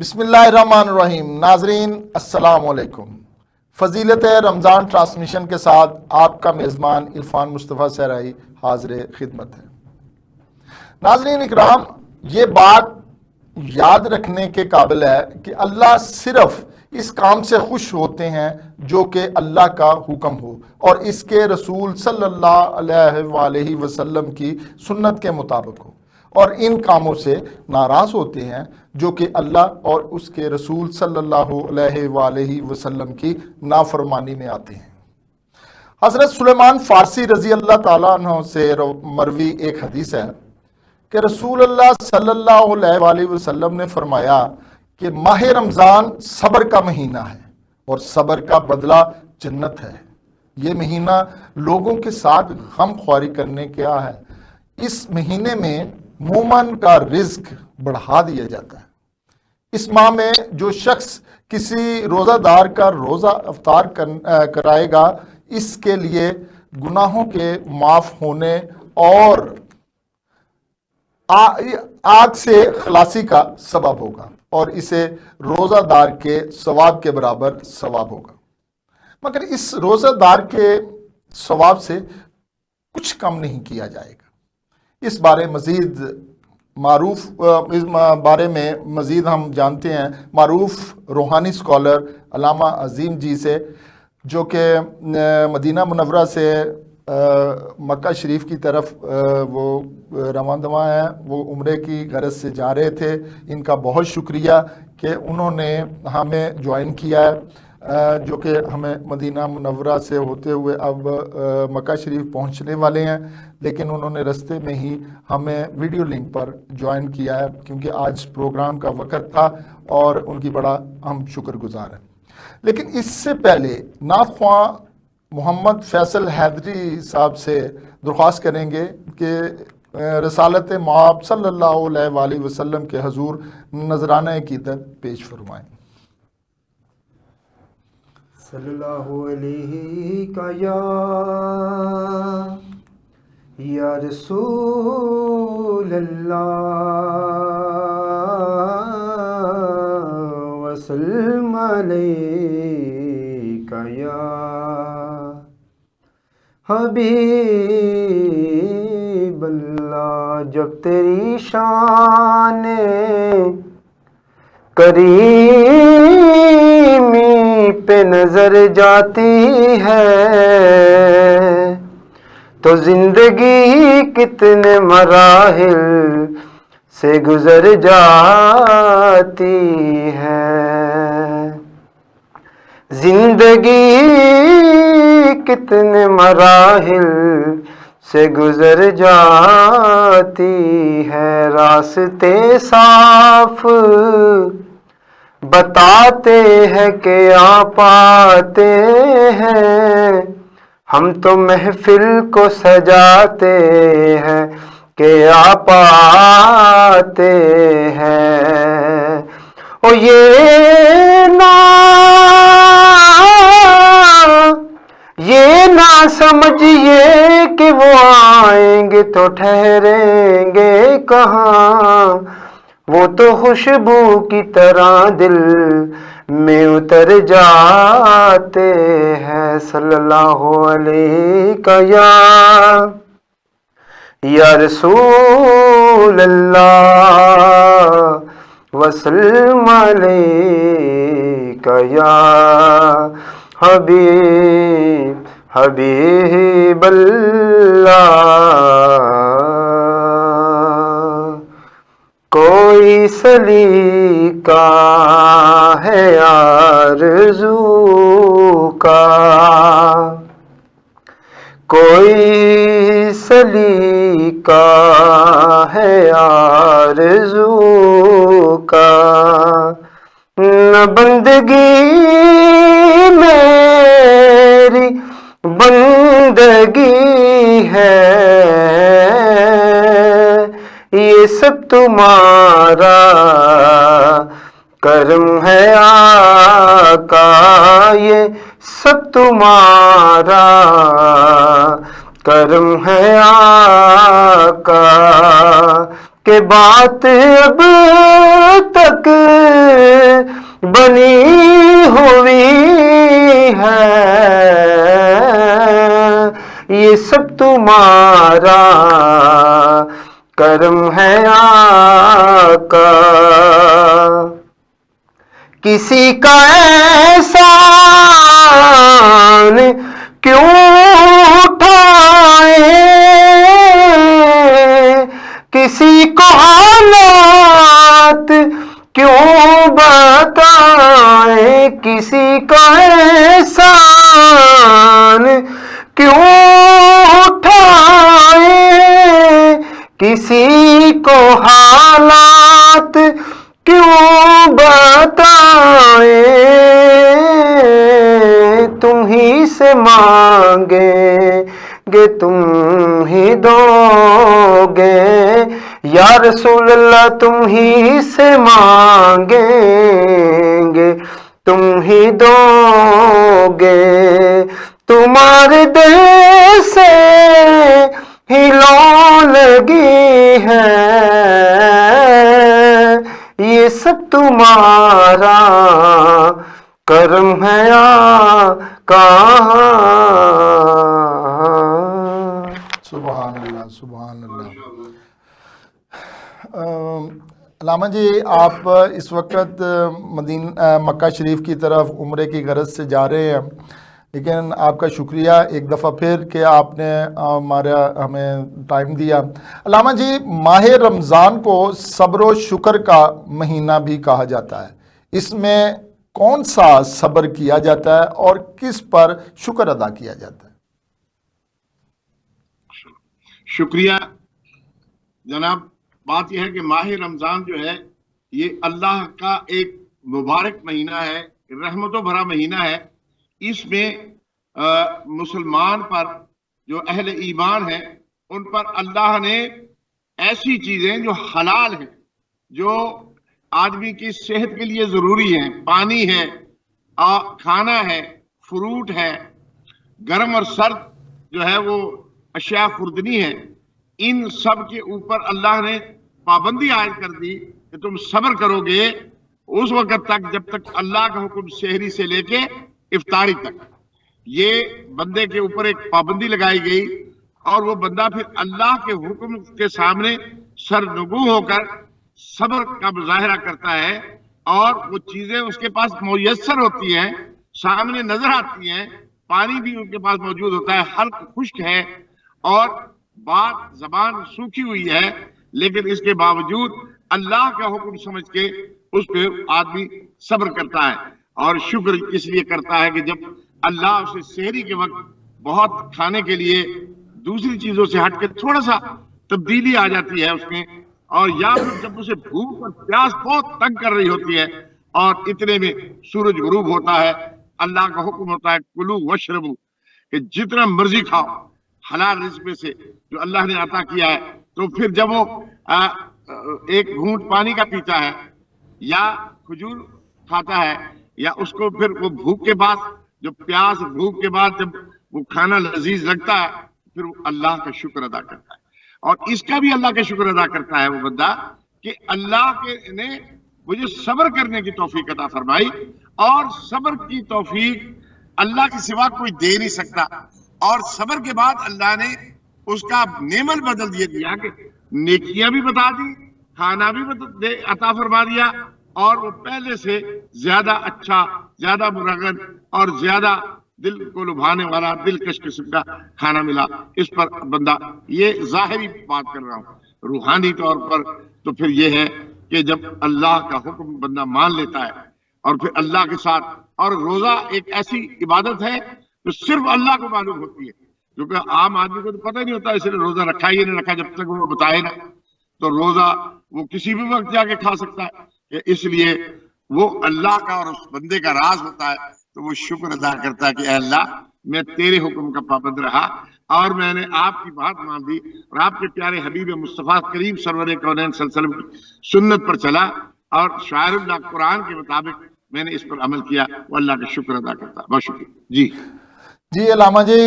بسم اللہ الرحمن الرحیم۔ ناظرین السلام علیکم۔ فضیلت رمضان ٹرانسمیشن کے ساتھ آپ کا میزبان عرفان مصطفیٰ سہرائی حاضر خدمت ہے۔ ناظرین اکرام، یہ بات یاد رکھنے کے قابل ہے کہ اللہ صرف اس کام سے خوش ہوتے ہیں جو کہ اللہ کا حکم ہو اور اس کے رسول صلی اللہ علیہ وآلہ وسلم کی سنت کے مطابق ہو، اور ان کاموں سے ناراض ہوتے ہیں جو کہ اللہ اور اس کے رسول صلی اللہ علیہ وآلہ وسلم کی نافرمانی میں آتے ہیں۔ حضرت سلیمان فارسی رضی اللہ تعالیٰ عنہ سے مروی ایک حدیث ہے کہ رسول اللہ صلی اللہ علیہ وآلہ وسلم نے فرمایا کہ ماہ رمضان صبر کا مہینہ ہے اور صبر کا بدلہ جنت ہے۔ یہ مہینہ لوگوں کے ساتھ غم خواری کرنے کا ہے۔ اس مہینے میں مومن کا رزق بڑھا دیا جاتا ہے۔ اس ماہ میں جو شخص کسی روزہ دار کا روزہ افطار کرائے گا، اس کے لیے گناہوں کے معاف ہونے اور آگ سے خلاصی کا سبب ہوگا، اور اسے روزہ دار کے ثواب کے برابر ثواب ہوگا۔ مگر اس روزہ دار کے ثواب سے کچھ کم نہیں کیا جائے گا۔ اس بارے میں مزید ہم جانتے ہیں معروف روحانی سکالر علامہ عظیم جی سے، جو کہ مدینہ منورہ سے مکہ شریف کی طرف وہ رواں دواں ہیں، وہ عمرے کی غرض سے جا رہے تھے۔ ان کا بہت شکریہ کہ انہوں نے ہمیں جوائن کیا ہے، جو کہ ہمیں مدینہ منورہ سے ہوتے ہوئے اب مکہ شریف پہنچنے والے ہیں، لیکن انہوں نے رستے میں ہی ہمیں ویڈیو لنک پر جوائن کیا ہے کیونکہ آج پروگرام کا وقت تھا، اور ان کی بڑا ہم شکر گزار ہیں۔ لیکن اس سے پہلے نعت خواں محمد فیصل حیدری صاحب سے درخواست کریں گے کہ رسالت مآب صلی اللہ علیہ وآلہ وسلم کے حضور نذرانہ عقیدت پیش فرمائیں۔ صلی اللہ علیہ یا رسول اللہ وسلم علیک یا حبیب اللہ۔ جب تیری شان کریمی پہ نظر جاتی ہے تو زندگی کتنے مراحل سے گزر جاتی ہے۔ زندگی کتنے مراحل سے گزر جاتی ہے۔ راستے صاف بتاتے ہیں کہ آ پاتے ہیں، ہم تو محفل کو سجاتے ہیں کہ آ پاتے ہیں۔ او یہ نہ سمجھیے کہ وہ آئیں گے تو ٹھہریں گے کہاں، وہ تو خوشبو کی طرح دل میں اتر جاتے ہیں۔ صلی اللہ علیہ یا رسول اللہ وسلم علیک یا حبیب اللہ۔ کوئی سلیقہ ہے آرزو کا، کوئی سلیقہ ہے آرزو کا، نہ بندگی میری بندگی ہے، یہ سب تمہارا کرم ہے آقا، یہ سب تمہارا کرم ہے آقا، کہ بات اب تک بنی ہوئی ہے، یہ سب تمہارا کرم ہے آقا۔ کسی کا احسان کیوں اٹھائے، کسی کو حالات کیوں بتائے، کسی کا احسان کیوں اٹھائے، کسی کو حالات کیوں بتائے، تم ہی سے مانگیں گے تم ہی دو گے، یا رسول اللہ تم ہی سے مانگیں گے تم ہی دو گے، تمہارے دل سے ہی لو لگی ہے، یہ سب تمہارا کرم ہے آقا۔ سبحان اللہ، سبحان اللہ۔ علامہ جی، آپ اس وقت مکہ شریف کی طرف عمرے کی غرض سے جا رہے ہیں، لیکن آپ کا شکریہ ایک دفعہ پھر کہ آپ نے ہمیں ٹائم دیا۔ علامہ جی، ماہ رمضان کو صبر و شکر کا مہینہ بھی کہا جاتا ہے، اس میں کون سا صبر کیا جاتا ہے اور کس پر شکر ادا کیا جاتا ہے؟ شکریہ جناب۔ بات یہ ہے کہ ماہ رمضان جو ہے یہ اللہ کا ایک مبارک مہینہ ہے، رحمتوں بھرا مہینہ ہے۔ اس میں مسلمان پر جو اہل ایمان ہیں ان پر اللہ نے ایسی چیزیں جو حلال ہیں، جو آدمی کی صحت کے لیے ضروری ہیں، پانی ہے، کھانا ہے، فروٹ ہے، گرم اور سرد جو ہے وہ اشیاء خوردنی ہے، ان سب کے اوپر اللہ نے پابندی عائد کر دی کہ تم صبر کرو گے اس وقت تک جب تک اللہ کا حکم سحری سے لے کے افطاری تک۔ یہ بندے کے اوپر ایک پابندی لگائی گئی اور وہ بندہ پھر اللہ کے حکم کے سامنے سرنگو ہو کر صبر کا مظاہرہ کرتا ہے، اور وہ چیزیں اس کے پاس میسر ہوتی ہیں، سامنے نظر آتی ہیں، پانی بھی ان کے پاس موجود ہوتا ہے، حلق خشک ہے اور بات زبان سوکھی ہوئی ہے، لیکن اس کے باوجود اللہ کا حکم سمجھ کے اس پہ آدمی صبر کرتا ہے۔ اور شکر اس لیے کرتا ہے کہ جب اللہ اسے سحری کے وقت بہت کھانے کے لیے دوسری چیزوں سے ہٹ کے تھوڑا سا تبدیلی آ جاتی ہے اس میں، اور یا پھر جب اسے بھوک اور پیاس بہت تنگ کر رہی ہوتی ہے اور اتنے میں سورج غروب ہوتا ہے، اللہ کا حکم ہوتا ہے کلو وشربو، کہ جتنا مرضی کھاؤ حلال رزق میں سے جو اللہ نے عطا کیا ہے۔ تو پھر جب وہ ایک گھونٹ پانی کا پیتا ہے یا کھجور کھاتا ہے، یا اس کو پھر وہ بھوک کے بعد جو پیاس بھوک کے بعد جب وہ کھانا لذیذ لگتا ہے پھر وہ اللہ کا شکر ادا کرتا ہے، اور اس کا بھی اللہ کا شکر ادا کرتا ہے وہ بندہ کہ اللہ نے مجھے صبر کرنے کی توفیق عطا فرمائی، اور صبر کی توفیق اللہ کے سوا کوئی دے نہیں سکتا، اور صبر کے بعد اللہ نے اس کا نعمت بدل دیا کہ نیکیاں بھی بتا دی، کھانا بھی عطا فرما دیا، اور وہ پہلے سے زیادہ اچھا، زیادہ مرغن اور زیادہ دل کو لبھانے والا دلکش قسم کا کھانا ملا۔ اس پر بندہ، یہ ظاہری بات کر رہا ہوں، روحانی طور پر تو پھر یہ ہے کہ جب اللہ کا حکم بندہ مان لیتا ہے اور پھر اللہ کے ساتھ، اور روزہ ایک ایسی عبادت ہے جو صرف اللہ کو معلوم ہوتی ہے، کیونکہ عام آدمی کو تو پتہ نہیں ہوتا اس نے روزہ رکھا ہی نہیں رکھا جب تک وہ بتائے نا۔ تو روزہ وہ کسی بھی وقت جا کے کھا سکتا ہے، اس لیے وہ اللہ کا اور اس بندے کا راز ہوتا ہے، تو وہ شکر ادا کرتا ہے کہ اے اللہ میں تیرے حکم کا پابند رہا اور میں نے آپ کی بات مان دی اور آپ کے پیارے حبیب مصطفیٰ کریم سرور کونین صلی اللہ علیہ وسلم کی سنت پر چلا اور شاعر اللہ قرآن کے مطابق میں نے اس پر عمل کیا، وہ اللہ کا شکر ادا کرتا ہے۔ بہت شکریہ جی۔ جی علامہ جی،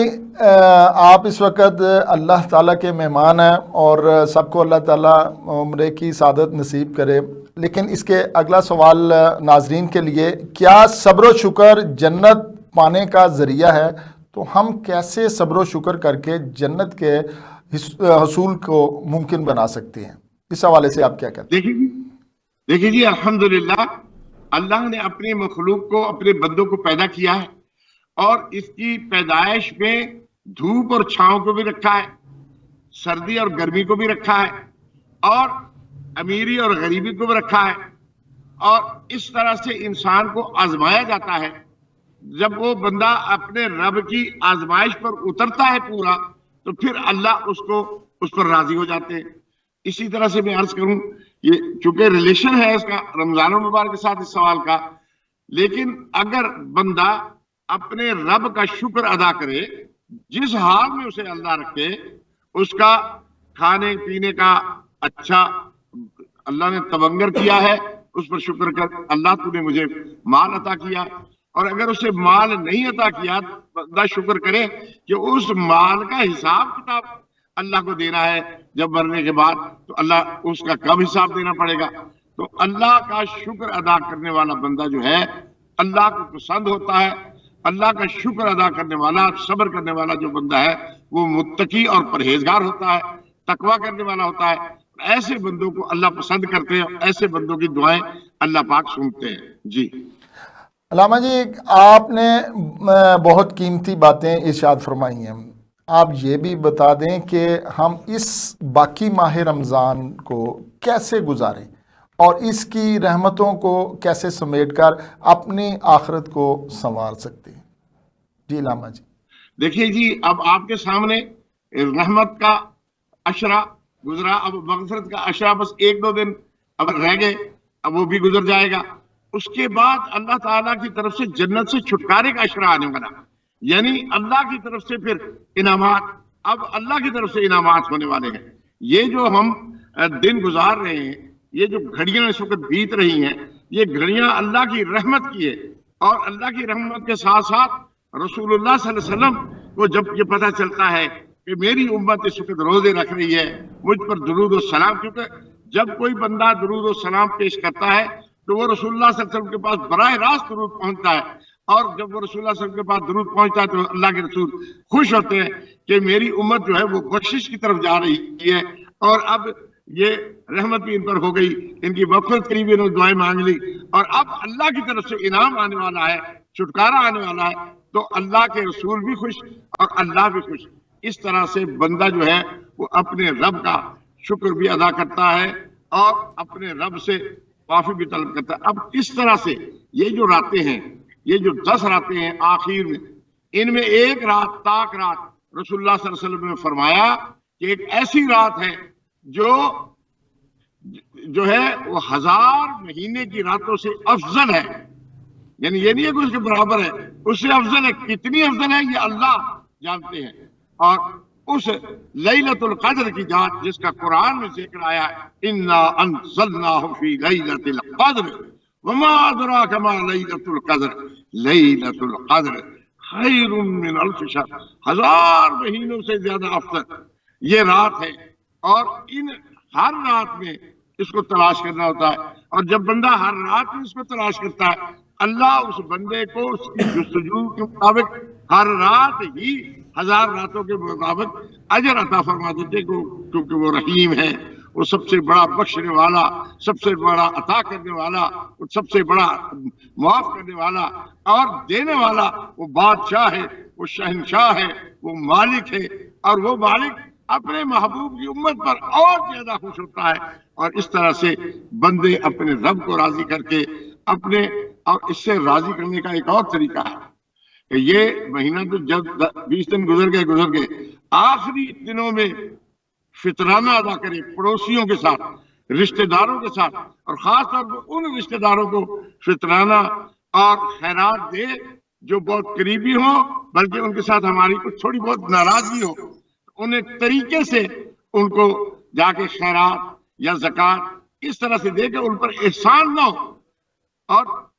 آپ اس وقت اللہ تعالیٰ کے مہمان ہیں اور سب کو اللہ تعالیٰ عمرے کی سعادت نصیب کرے، لیکن اس کے اگلا سوال ناظرین کے لیے، کیا صبر و شکر جنت پانے کا ذریعہ ہے؟ تو ہم کیسے صبر و شکر کر کے جنت کے حصول کو ممکن بنا سکتے ہیں؟ اس حوالے سے آپ کیا کہتے ہیں؟ دیکھیے جی، الحمدللہ اللہ نے اپنی مخلوق کو، اپنے بندوں کو پیدا کیا ہے، اور اس کی پیدائش میں دھوپ اور چھاؤں کو بھی رکھا ہے، سردی اور گرمی کو بھی رکھا ہے، اور امیری اور غریبی کو بھی رکھا ہے، اور اس طرح سے انسان کو آزمایا جاتا ہے۔ جب وہ بندہ اپنے رب کی آزمائش پر اترتا ہے پورا، تو پھر اللہ اس پر راضی ہو جاتے ہیں۔ اسی طرح سے میں عرض کروں، یہ چونکہ ریلیشن ہے اس کا رمضان المبارک کے ساتھ اس سوال کا، لیکن اگر بندہ اپنے رب کا شکر ادا کرے، جس حال میں اسے اللہ رکھے، اس کا کھانے پینے کا اچھا اللہ نے تبنگر کیا ہے، اس پر شکر کر، اللہ تو نے مجھے مال عطا کیا، اور اگر اسے مال نہیں عطا کیا، بندہ شکر کرے کہ اس مال کا حساب کتاب اللہ کو دینا ہے جب مرنے کے بعد، تو اللہ اس کا کم حساب دینا پڑے گا۔ تو اللہ کا شکر ادا کرنے والا بندہ جو ہے اللہ کو پسند ہوتا ہے۔ اللہ کا شکر ادا کرنے والا، صبر کرنے والا جو بندہ ہے وہ متقی اور پرہیزگار ہوتا ہے، تقوی کرنے والا ہوتا ہے۔ ایسے بندوں کو اللہ پسند کرتے ہیں، ایسے بندوں کی دعائیں اللہ پاک سنتے ہیں۔ جی علامہ جی، آپ نے بہت قیمتی باتیں ارشاد فرمائی ہیں، آپ یہ بھی بتا دیں کہ ہم اس باقی ماہ رمضان کو کیسے گزاریں اور اس کی رحمتوں کو کیسے سمیٹ کر اپنی آخرت کو سنوار سکتے ہیں؟ جی علامہ جی۔ دیکھیے جی، اب آپ کے سامنے رحمت کا عشرہ گزرا، اب مغفرت کا عشرہ بس 1-2 دن اب رہ گئے، اب وہ بھی گزر جائے گا۔ اس کے بعد اللہ تعالیٰ کی طرف سے جنت سے چھٹکارے کا عشرہ آنے والا، یعنی اللہ کی طرف سے پھر انعامات، اب اللہ کی طرف سے انعامات ہونے والے ہیں۔ یہ جو ہم دن گزار رہے ہیں، یہ جو گھڑیاں اس وقت بیت رہی ہیں، یہ گھڑیاں اللہ کی رحمت کی ہے، اور اللہ کی رحمت کے ساتھ ساتھ رسول اللہ صلی اللہ علیہ وسلم کو جب یہ پتہ چلتا ہے کہ میری امت اس وقت روزے رکھ رہی ہے، مجھ پر درود و سلام، کیونکہ جب کوئی بندہ درود و سلام پیش کرتا ہے تو وہ رسول اللہ صلی اللہ علیہ وسلم کے پاس براہ راست درود پہنچتا ہے، اور جب وہ رسول اللہ صلی اللہ علیہ وسلم کے پاس درود پہنچتا ہے تو اللہ کے رسول خوش ہوتے ہیں کہ میری امت جو ہے وہ بخشش کی طرف جا رہی ہے، اور اب یہ رحمت بھی ان پر ہو گئی، ان کی مغفرت کے لیے بھی انہوں نے دعائیں مانگ لی، اور اب اللہ کی طرف سے انعام آنے والا ہے، چھٹکارا آنے والا ہے، تو اللہ کے رسول بھی خوش اور اللہ بھی خوش۔ اس طرح سے بندہ جو ہے وہ اپنے رب کا شکر بھی ادا کرتا ہے اور اپنے رب سے معافی بھی طلب کرتا ہے۔ اب اس طرح سے یہ جو راتیں ہیں، یہ جو 10 راتیں ہیں آخر میں، ان میں ایک رات طاق رات رسول اللہ صلی اللہ علیہ وسلم نے فرمایا کہ ایک ایسی رات ہے جو ہے وہ 1000 مہینے کی راتوں سے افضل ہے، یعنی یہ نہیں ہے کہ اس کے برابر ہے، اس سے افضل ہے۔ کتنی افضل ہے یہ اللہ جانتے ہیں۔ اور اس لیلۃ القدر کی ذات جس کا قرآن میں ذکر آیا ہے، انا انزلناہ فی لیلۃ القدر وما ادراک ما لیلۃ القدر لیلۃ القدر خیر من الف شہر، 1000 مہینوں سے زیادہ افضل یہ رات ہے، اور ان ہر رات میں اس کو تلاش کرنا ہوتا ہے، اور جب بندہ ہر رات میں اس کو تلاش کرتا ہے، اللہ اس بندے کو اس کی جستجو کے مطابق ہر رات ہی 1000 راتوں کے مطابق اجر عطا فرما دیتے، کیونکہ وہ رحیم ہے، وہ سب سے بڑا بخشنے والا، سب سے بڑا عطا کرنے والا، وہ سب سے بڑا معاف کرنے والا اور دینے والا، وہ بادشاہ ہے، وہ شہنشاہ ہے، وہ مالک ہے، اور وہ مالک اپنے محبوب کی امت پر اور زیادہ خوش ہوتا ہے۔ اور اس طرح سے بندے اپنے رب کو راضی کر کے اور اس سے راضی کرنے کا ایک اور طریقہ ہے کہ یہ مہینہ تو جب 20 دن گزر گئے، آخری دنوں میں فطرانہ ادا کرے پڑوسیوں کے ساتھ، رشتہ داروں کے ساتھ، اور خاص طور پر ان رشتہ داروں کو فطرانہ اور خیرات دے جو بہت قریبی ہوں، بلکہ ان کے ساتھ ہماری کچھ تھوڑی بہت ناراضگی ہو، انہیں طریقے سے ان کو جا کے خیرات یا زکوٰۃ اس طرح سے دے کہ ان پر احسان نہ ہو، اور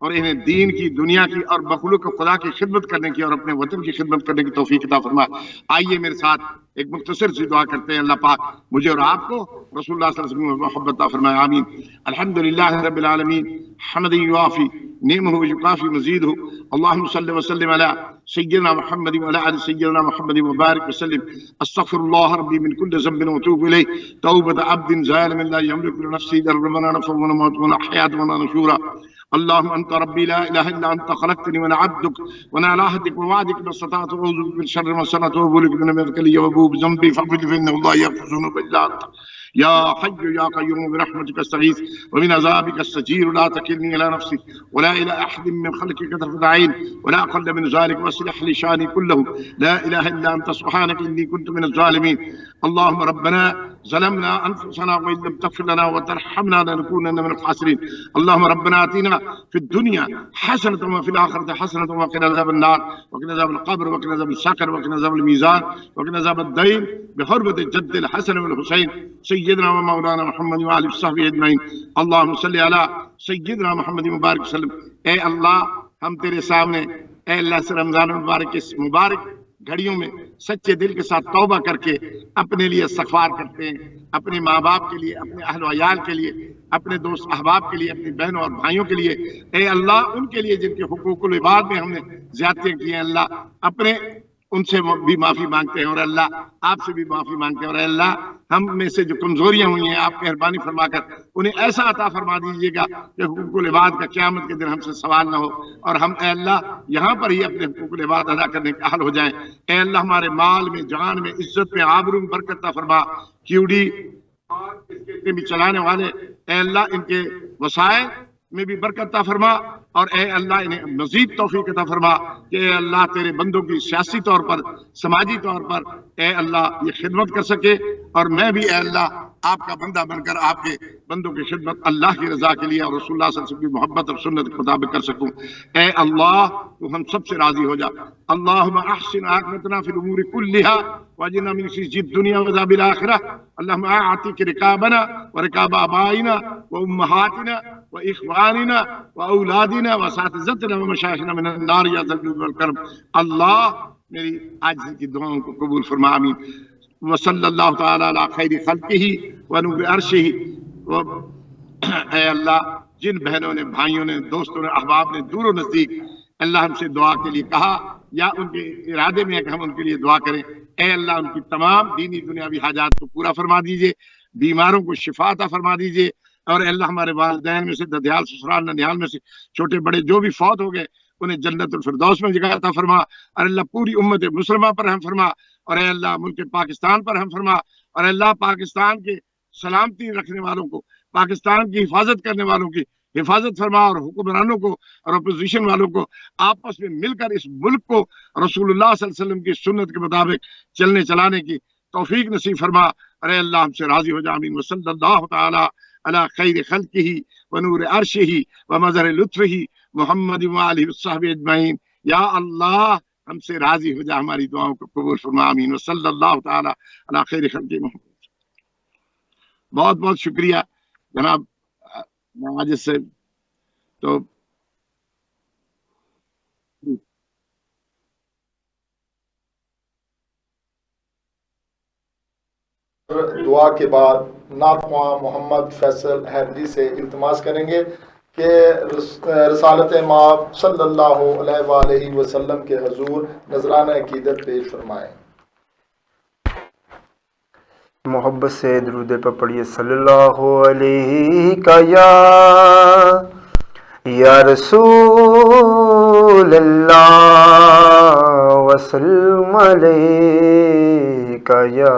اور انہیں دین کی، دنیا کی اور مخلوق خدا کی خدمت کرنے کی اور اپنے وطن کی خدمت کرنے کی توفیق عطا فرما۔ آئیے میرے ساتھ ایک مختصر سی دعا کرتے ہیں، اللہ پاک مجھے اور آپ کو رسول اللہ صلی اللہ علیہ وسلم کی محبت عطا فرمائے، آمین۔ الحمدللہ رب العالمین حمد یوافی نعمہ ویکافی مزیدہ، اللہم صلی وسلم علی سیدنا محمد وعلی آل سیدنا محمد وبارک وسلم۔ استغفر اللہ ربی من کل ذنب واتوب الیہ، توبۃ عبد ظالم لا یملک لنفسہ ضرا ولا نفعا ولا موتا ولا حیاة ولا نشورا۔ اللهم انت ربي لا اله الا انت خلقتني وانا عبدك وانا على عهدك ووعدك ما استطعت اعوذ بك من شر ما صنعت وابوء لك بذنبي لي وابوء بذنبي فاغفر لي فانه لا يغفر الذنوب الا انت يا حي يا قيوم برحمتك استغيث ومن عذابك استجير لا تكلني الى نفسي ولا الى احد من خلقك طرفة عين ولا اقل من ذلك واصلح لي شاني كله لا اله الا انت سبحانك اني كنت من الظالمين اللهم ربنا ظلمنا انفسنا وان لم تغفر لنا وترحمنا لنكونن من الخاسرين اللهم ربنا اتنا في الدنيا حسنة وفي الآخرة حسنة وقنا عذاب النار وقنا عذاب القبر وقنا عذاب السقر وقنا عذاب الميزان وقنا عذاب الدين بحرمة الجد الحسن والحسين سيدنا ومولانا محمد وآله وصحبه أجمعين اللهم صل على سيدنا محمد مبارک وسلم۔ اے اللہ ہم تیرے سامنے اے اللہ سے رمضان المبارک اس مبارک گھڑیوں میں سچے دل کے ساتھ توبہ کر کے اپنے لیے استغفار کرتے ہیں، اپنے ماں باپ کے لیے، اپنے اہل و عیال کے لیے، اپنے دوست احباب کے لیے، اپنی بہنوں اور بھائیوں کے لیے، اے اللہ ان کے لیے جن کے حقوق العباد میں ہم نے زیادتیاں کی ہیں، اللہ اپنے ان سے بھی معافی مانگتے ہیں، اور اللہ آپ سے بھی معافی مانگتے ہیں، اور اے اللہ ہم میں سے جو کمزوریاں ہوئی ہیں آپ مہربانی فرما کر انہیں ایسا عطا فرما دیجیے گا کہ حقوق العباد کا قیامت کے دن ہم سے سوال نہ ہو، اور ہم اے اللہ یہاں پر ہی اپنے حقوق العباد ادا کرنے کے اہل ہو جائیں۔ اے اللہ ہمارے مال میں، جان میں، عزت میں، آبرو میں برکت عطا فرما۔ کیوڑی اور اس کے بھی چلانے والے اے اللہ ان کے وسائل میں بھی برکت عطا فرما، اور اے اللہ انہیں مزید توفیق عطا فرما کہ اے اللہ تیرے بندوں کی سیاسی طور پر، سماجی طور پر اے اللہ یہ خدمت کر سکے، اور میں بھی اے اللہ آپ کا بندہ بن کر آپ کے بندوں کی خدمت اللہ کی رضا کے لیے اور رسول اللہ صلی اللہ علیہ وسلم کی محبت اور سنت کے مطابق کر سکوں۔ اے اللہ تو ہم سب سے راضی ہو جا۔ اللہم احسن عاقبتنا فی الامور کلہا واجرنا من خزي الدنيا وعذاب الآخرة اللهم اعتق رقابنا ورقاب آبائنا وأمهاتنا وإخواننا وأولادنا وأساتذتنا ومشايخنا من النار يا ذا الجود والكرم۔ اللہ میری عاجزی کی دعاؤں کو قبول فرما، آمین۔ وصلی اللہ تعالی علی خیر خلقہ ونور عرشہ۔ اے اللہ جن بہنوں نے، بھائیوں نے، دوستوں نے، احباب نے دور و نزدیک اللہ ہم سے دعا کے لیے کہا یا ان کے ارادے میں ہے کہ ہم ان کے لیے دعا کریں، اے اللہ ان کی تمام دینی دنیاوی حاجات کو پورا فرما دیجئے، بیماروں کو شفا عطا فرما دیجئے، اور اے اللہ ہمارے والدین میں سے، ددیال سسرال ننیال میں سے چھوٹے بڑے جو بھی فوت ہو گئے انہیں جنت الفردوس میں جگہ عطا فرما، اور اللہ پوری امت مسلمہ پر رحم فرما، اور اے اللہ ملک پاکستان پر رحم فرما، اور اے اللہ پاکستان کے سلامتی رکھنے والوں کو، پاکستان کی حفاظت کرنے والوں کی حفاظت فرما، اور حکمرانوں کو اور اپوزیشن والوں کو آپس میں مل کر اس ملک کو رسول اللہ صلی اللہ علیہ وسلم کی سنت کے مطابق چلنے چلانے کی توفیق نصیب فرما، اور اے اللہ ہم سے راضی ہو جا، آمین۔ وصلی اللہ تعالی علی خیر خلقہ ونور عرشہ ومظہر لطفہ محمد وآلہ وصحبہ اجمعین۔ یا اللہ ہم سے راضی ہو جا، ہماری دعاؤں کو قبول فرما، آمین۔ وصلی اللہ تعالی علی خیر خلقہ محمد۔ بہت بہت شکریہ جناب ماجد سے۔ تو دعا کے بعد نعت خواں محمد فیصل حیدری سے التماس کریں گے کہ رسالت مآب صلی اللہ علیہ وآلہ وسلم کے حضور نذرانہ عقیدت پیش فرمائیں۔ محبت سے درود پر پڑھیے صلی اللہ علیہ کا یا رسول اللہ وسلم علیہ کا یا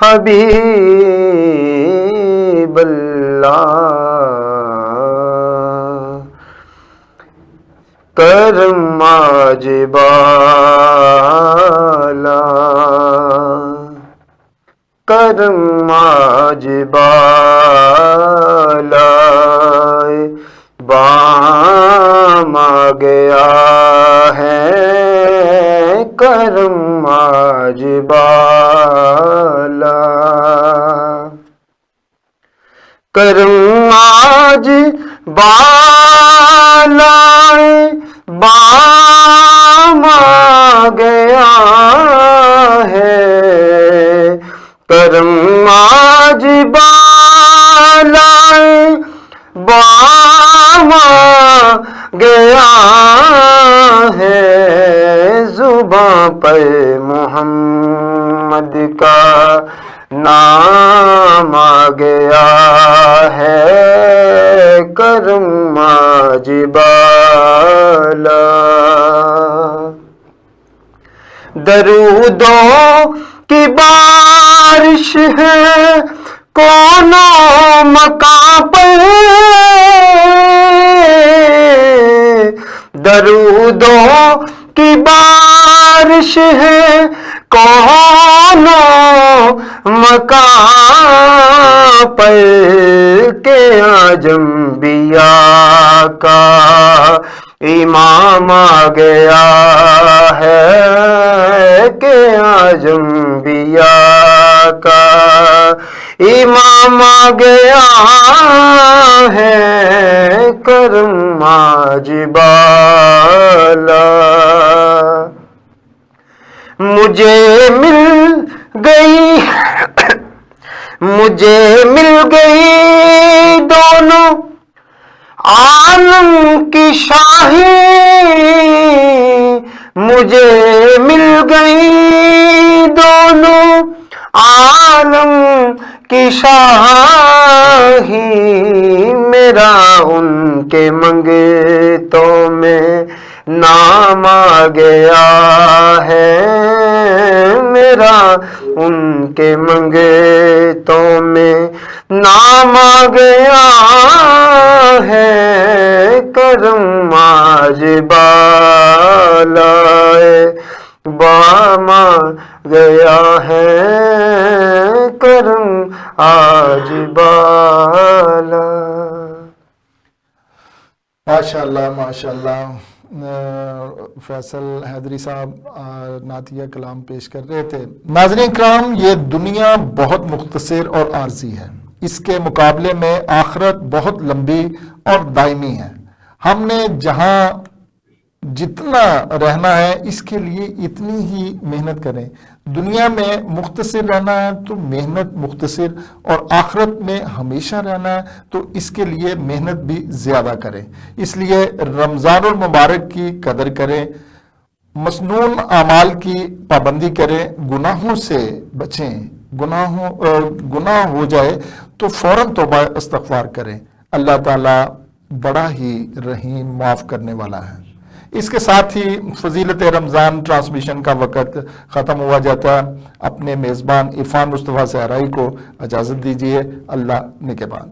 حبیب اللہ کرم آجبالا کرم آجبالا بام آ گیا ہے کرم آجبالا کرم آج بالائے بام آ گیا ہے، کرم آج بالائے بام آ گیا ہے، زباں پر محمد کا نام آ گیا ہے، کرم آج بالا۔ درودوں کی بارش ہے کونوں مکان پر، درودوں کی بارش ہے کونوں مکان پر، کہ آج انبیاء کا امام آ گیا ہے، کہ آج انبیاء کا امام آ گیا ہے، کرم آج بالا۔ مجھے مل گئی دونوں عالم کی شاہی، مجھے مل گئی دونوں عالم کی شاہی، میرا ان کے منگتوں میں نام آ گیا ہے، میرا ان کے منگتوں میں نام آ گیا ہے، کرم آج بالائے بام آ گیا ہے، کرم آج بالا۔ ماشاءاللہ ماشاءاللہ۔ فیصل حیدری صاحب نعتیہ کلام پیش کر رہے تھے۔ ناظرین کرام، یہ دنیا بہت مختصر اور عارضی ہے، اس کے مقابلے میں آخرت بہت لمبی اور دائمی ہے۔ ہم نے جہاں جتنا رہنا ہے اس کے لیے اتنی ہی محنت کریں۔ دنیا میں مختصر رہنا ہے تو محنت مختصر، اور آخرت میں ہمیشہ رہنا ہے تو اس کے لیے محنت بھی زیادہ کریں۔ اس لیے رمضان المبارک کی قدر کریں، مسنون اعمال کی پابندی کریں، گناہوں سے بچیں، گناہ ہو جائے تو فوراً توبہ استغفار کریں۔ اللہ تعالیٰ بڑا ہی رحیم معاف کرنے والا ہے۔ اس کے ساتھ ہی فضیلت رمضان ٹرانسمیشن کا وقت ختم ہوا جاتا ہے۔ اپنے میزبان عرفان مصطفیٰ صحرائی کو اجازت دیجیے۔ اللہ نگہبان۔